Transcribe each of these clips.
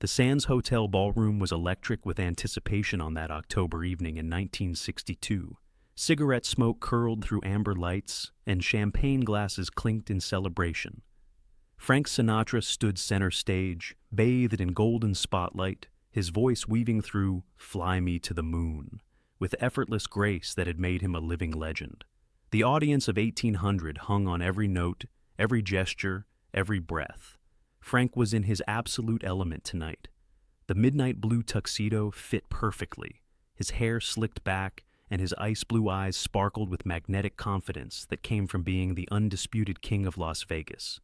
The Sands Hotel ballroom was electric with anticipation on that October evening in 1962. Cigarette smoke curled through amber lights, and champagne glasses clinked in celebration. Frank Sinatra stood center stage, bathed in golden spotlight, his voice weaving through "Fly Me to the Moon," with effortless grace that had made him a living legend. The audience of 1800 hung on every note, every gesture, every breath. Frank was in his absolute element tonight. The midnight blue tuxedo fit perfectly, his hair slicked back, and his ice blue eyes sparkled with magnetic confidence that came from being the undisputed king of Las Vegas.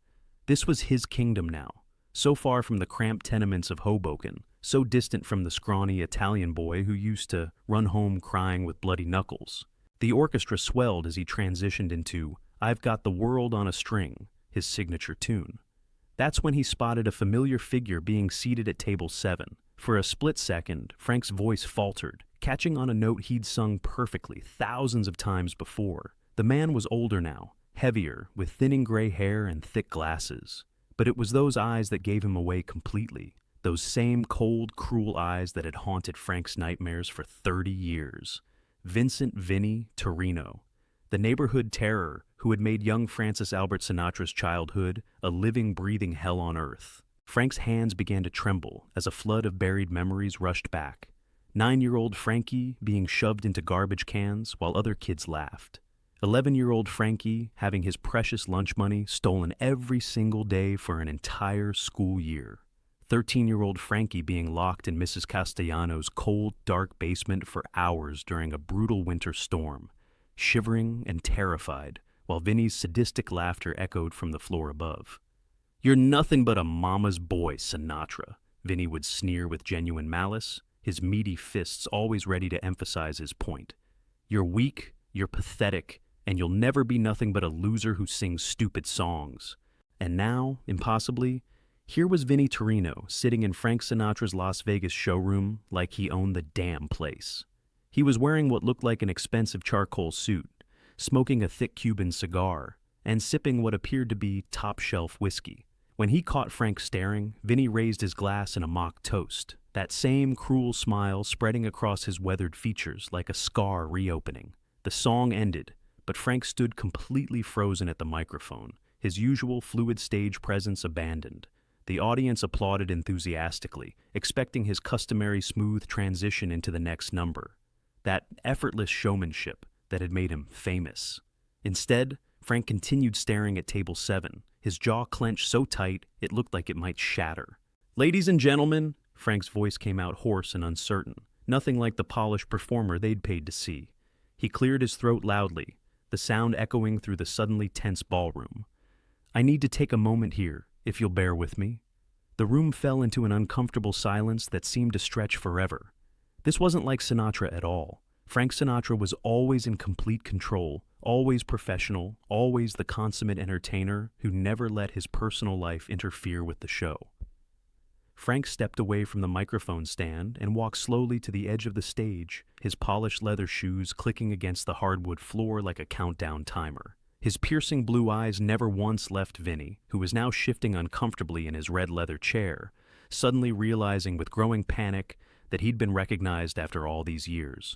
This was his kingdom now, so far from the cramped tenements of Hoboken, so distant from the scrawny Italian boy who used to run home crying with bloody knuckles. The orchestra swelled as he transitioned into "I've Got the World on a String," his signature tune. That's when he spotted a familiar figure being seated at table 7. For a split second, Frank's voice faltered, catching on a note he'd sung perfectly thousands of times before. The man was older now, heavier, with thinning gray hair and thick glasses. But it was those eyes that gave him away completely. Those same cold, cruel eyes that had haunted Frank's nightmares for 30 years. Vincent "Vinny" Torino, the neighborhood terror who had made young Francis Albert Sinatra's childhood a living, breathing hell on earth. Frank's hands began to tremble as a flood of buried memories rushed back. 9-year-old Frankie being shoved into garbage cans while other kids laughed. 11-year-old Frankie having his precious lunch money stolen every single day for an entire school year. 13-year-old Frankie being locked in Mrs. Castellano's cold, dark basement for hours during a brutal winter storm, shivering and terrified, while Vinny's sadistic laughter echoed from the floor above. "You're nothing but a mama's boy, Sinatra," Vinny would sneer with genuine malice, his meaty fists always ready to emphasize his point. "You're weak, you're pathetic, and you'll never be nothing but a loser who sings stupid songs." And now, impossibly, here was Vinny Torino sitting in Frank Sinatra's Las Vegas showroom like he owned the damn place. He was wearing what looked like an expensive charcoal suit, smoking a thick Cuban cigar, and sipping what appeared to be top-shelf whiskey. When he caught Frank staring, Vinny raised his glass in a mock toast, that same cruel smile spreading across his weathered features like a scar reopening. The song ended, but Frank stood completely frozen at the microphone, his usual fluid stage presence abandoned. The audience applauded enthusiastically, expecting his customary smooth transition into the next number. That effortless showmanship that had made him famous. Instead, Frank continued staring at table 7, his jaw clenched so tight it looked like it might shatter. "Ladies and gentlemen," Frank's voice came out hoarse and uncertain, nothing like the polished performer they'd paid to see. He cleared his throat loudly, the sound echoing through the suddenly tense ballroom. "I need to take a moment here, if you'll bear with me." The room fell into an uncomfortable silence that seemed to stretch forever. This wasn't like Sinatra at all. Frank Sinatra was always in complete control, always professional, always the consummate entertainer who never let his personal life interfere with the show. Frank stepped away from the microphone stand and walked slowly to the edge of the stage, his polished leather shoes clicking against the hardwood floor like a countdown timer. His piercing blue eyes never once left Vinny, who was now shifting uncomfortably in his red leather chair, suddenly realizing with growing panic that he'd been recognized after all these years.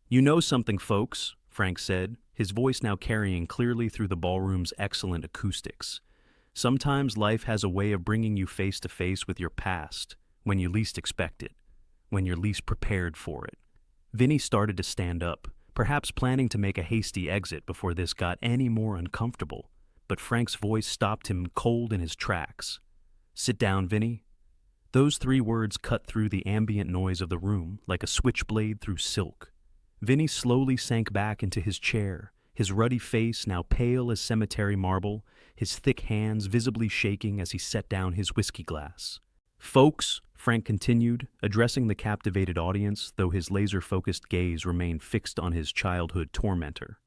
"You know something, folks," Frank said, his voice now carrying clearly through the ballroom's excellent acoustics. "Sometimes life has a way of bringing you face to face with your past, when you least expect it, when you're least prepared for it." Vinny started to stand up, perhaps planning to make a hasty exit before this got any more uncomfortable, but Frank's voice stopped him cold in his tracks. "Sit down, Vinny." Those 3 words cut through the ambient noise of the room like a switchblade through silk. Vinny slowly sank back into his chair, his ruddy face now pale as cemetery marble, his thick hands visibly shaking as he set down his whiskey glass. "Folks," Frank continued, addressing the captivated audience, though his laser-focused gaze remained fixed on his childhood tormentor.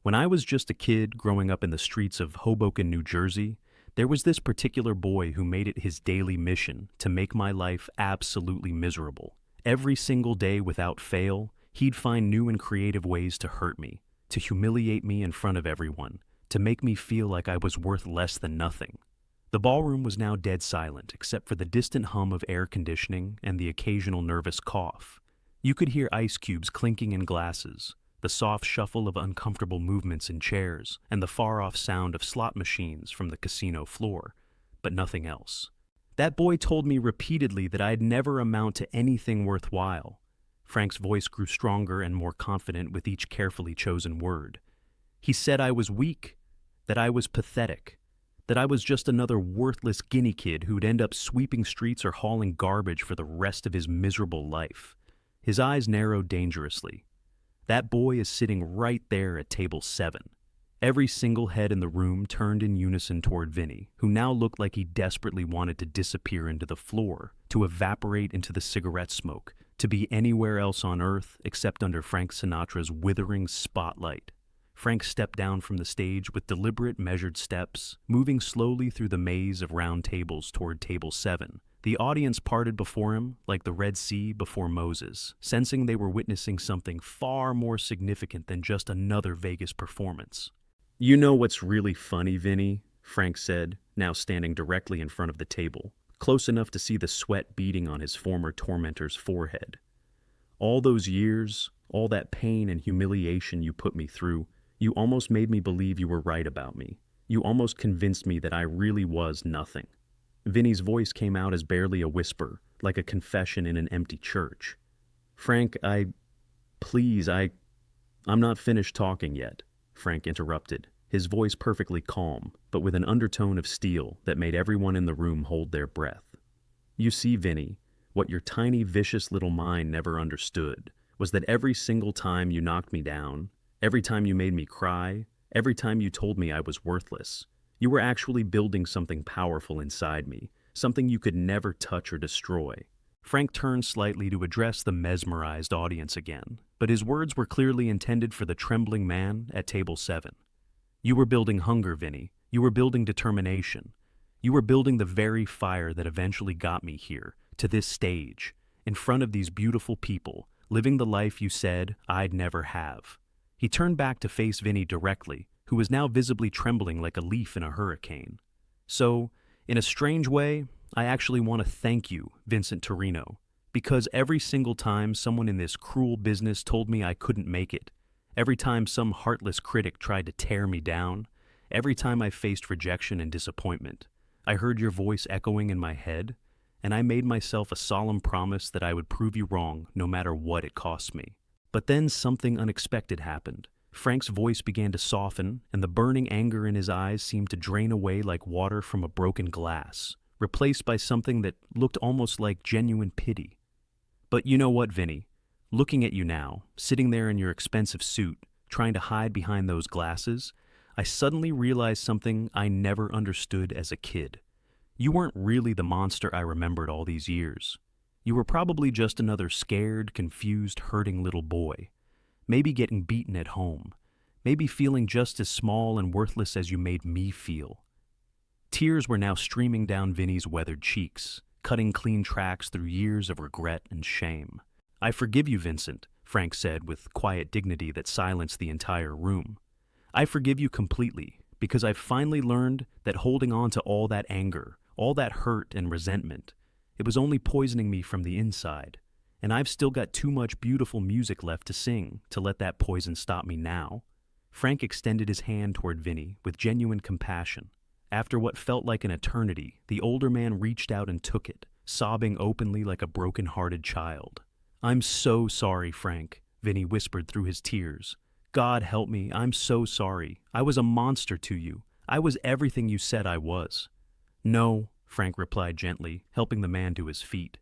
"When I was just a kid growing up in the streets of Hoboken, New Jersey, there was this particular boy who made it his daily mission to make my life absolutely miserable. Every single day without fail, he'd find new and creative ways to hurt me, to humiliate me in front of everyone, to make me feel like I was worth less than nothing. The ballroom was now dead silent, except for the distant hum of air conditioning and the occasional nervous cough. You could hear ice cubes clinking in glasses, the soft shuffle of uncomfortable movements in chairs, and the far-off sound of slot machines from the casino floor, but nothing else. That boy told me repeatedly that I'd never amount to anything worthwhile. Frank's voice grew stronger and more confident with each carefully chosen word. He said I was weak, that I was pathetic, that I was just another worthless guinea kid who'd end up sweeping streets or hauling garbage for the rest of his miserable life. His eyes narrowed dangerously. That boy is sitting right there at table 7. Every single head in the room turned in unison toward Vinny, who now looked like he desperately wanted to disappear into the floor, to evaporate into the cigarette smoke, to be anywhere else on earth except under Frank Sinatra's withering spotlight. Frank stepped down from the stage with deliberate, measured steps, moving slowly through the maze of round tables toward table 7. The audience parted before him like the Red Sea before Moses, sensing they were witnessing something far more significant than just another Vegas performance. "You know what's really funny, Vinny?" Frank said, now standing directly in front of the table, close enough to see the sweat beading on his former tormentor's forehead. "All those years, all that pain and humiliation you put me through, you almost made me believe you were right about me. You almost convinced me that I really was nothing." Vinny's voice came out as barely a whisper, like a confession in an empty church. "Frank, I'm not finished talking yet," Frank interrupted, his voice perfectly calm, but with an undertone of steel that made everyone in the room hold their breath. "You see, Vinny, what your tiny, vicious little mind never understood was that every single time you knocked me down, every time you made me cry, every time you told me I was worthless, you were actually building something powerful inside me, something you could never touch or destroy." Frank turned slightly to address the mesmerized audience again, but his words were clearly intended for the trembling man at table 7. "You were building hunger, Vinny. You were building determination. You were building the very fire that eventually got me here, to this stage, in front of these beautiful people, living the life you said I'd never have." He turned back to face Vinny directly, who was now visibly trembling like a leaf in a hurricane. "So, in a strange way, I actually want to thank you, Vincent Torino, because every single time someone in this cruel business told me I couldn't make it, every time some heartless critic tried to tear me down, every time I faced rejection and disappointment, I heard your voice echoing in my head, and I made myself a solemn promise that I would prove you wrong no matter what it cost me." But then something unexpected happened. Frank's voice began to soften, and the burning anger in his eyes seemed to drain away like water from a broken glass, replaced by something that looked almost like genuine pity. "But you know what, Vinny? Looking at you now, sitting there in your expensive suit, trying to hide behind those glasses, I suddenly realized something I never understood as a kid. You weren't really the monster I remembered all these years. You were probably just another scared, confused, hurting little boy. Maybe getting beaten at home. Maybe feeling just as small and worthless as you made me feel." Tears were now streaming down Vinny's weathered cheeks, cutting clean tracks through years of regret and shame. "I forgive you, Vincent," Frank said with quiet dignity that silenced the entire room. "I forgive you completely, because I've finally learned that holding on to all that anger, all that hurt and resentment, it was only poisoning me from the inside. And I've still got too much beautiful music left to sing to let that poison stop me now." Frank extended his hand toward Vinny with genuine compassion. After what felt like an eternity, the older man reached out and took it, sobbing openly like a broken-hearted child. "I'm so sorry, Frank," Vinny whispered through his tears. "God help me, I'm so sorry. I was a monster to you. I was everything you said I was." "No," Frank replied gently, helping the man to his feet.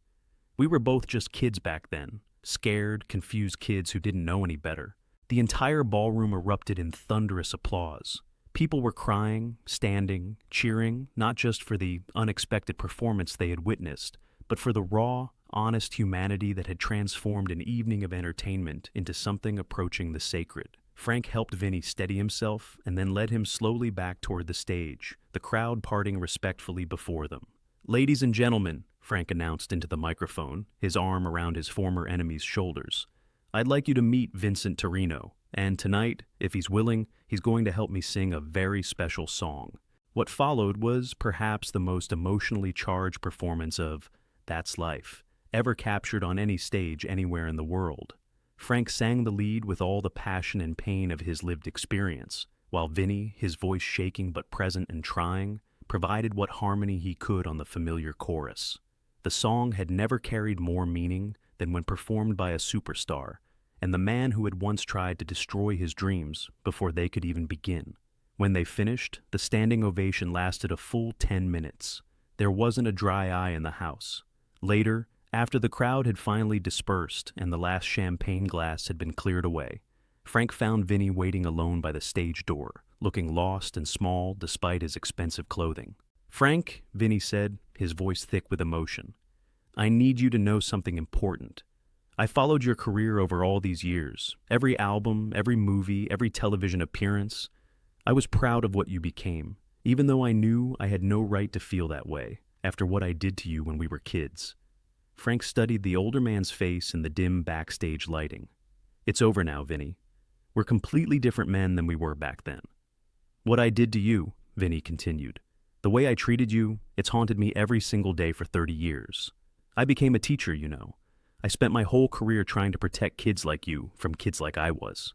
"We were both just kids back then, scared, confused kids who didn't know any better." The entire ballroom erupted in thunderous applause. People were crying, standing, cheering, not just for the unexpected performance they had witnessed, but for the raw, honest humanity that had transformed an evening of entertainment into something approaching the sacred. Frank helped Vinny steady himself and then led him slowly back toward the stage, the crowd parting respectfully before them. "Ladies and gentlemen," Frank announced into the microphone, his arm around his former enemy's shoulders, "I'd like you to meet Vincent Torino, and tonight, if he's willing, he's going to help me sing a very special song." What followed was perhaps the most emotionally charged performance of That's Life ever captured on any stage anywhere in the world. Frank sang the lead with all the passion and pain of his lived experience, while Vinny, his voice shaking but present and trying, provided what harmony he could on the familiar chorus. The song had never carried more meaning than when performed by a superstar, and the man who had once tried to destroy his dreams before they could even begin. When they finished, the standing ovation lasted a full 10 minutes. There wasn't a dry eye in the house. Later, after the crowd had finally dispersed and the last champagne glass had been cleared away, Frank found Vinny waiting alone by the stage door, looking lost and small despite his expensive clothing. "Frank," Vinny said, his voice thick with emotion, "I need you to know something important. I followed your career over all these years, every album, every movie, every television appearance. I was proud of what you became, even though I knew I had no right to feel that way after what I did to you when we were kids." Frank studied the older man's face in the dim backstage lighting. "It's over now, Vinny. We're completely different men than we were back then. What I did to you," Vinny continued, "the way I treated you, it's haunted me every single day for 30 years. I became a teacher, you know. I spent my whole career trying to protect kids like you from kids like I was."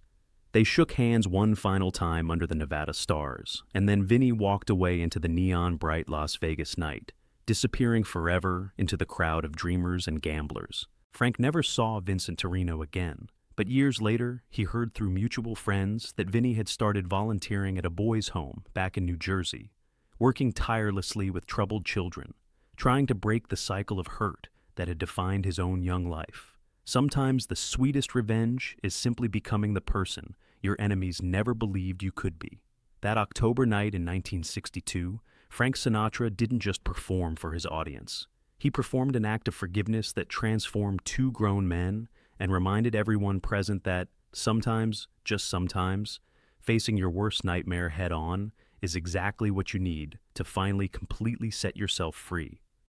They shook hands one final time under the Nevada stars, and then Vinny walked away into the neon-bright Las Vegas night, disappearing forever into the crowd of dreamers and gamblers. Frank never saw Vincent Torino again, but years later, he heard through mutual friends that Vinny had started volunteering at a boys' home back in New Jersey, working tirelessly with troubled children, trying to break the cycle of hurt that had defined his own young life. Sometimes the sweetest revenge is simply becoming the person your enemies never believed you could be. That October night in 1962, Frank Sinatra didn't just perform for his audience. He performed an act of forgiveness that transformed two grown men and reminded everyone present that sometimes, just sometimes, facing your worst nightmare head-on is exactly what you need to finally completely set yourself free.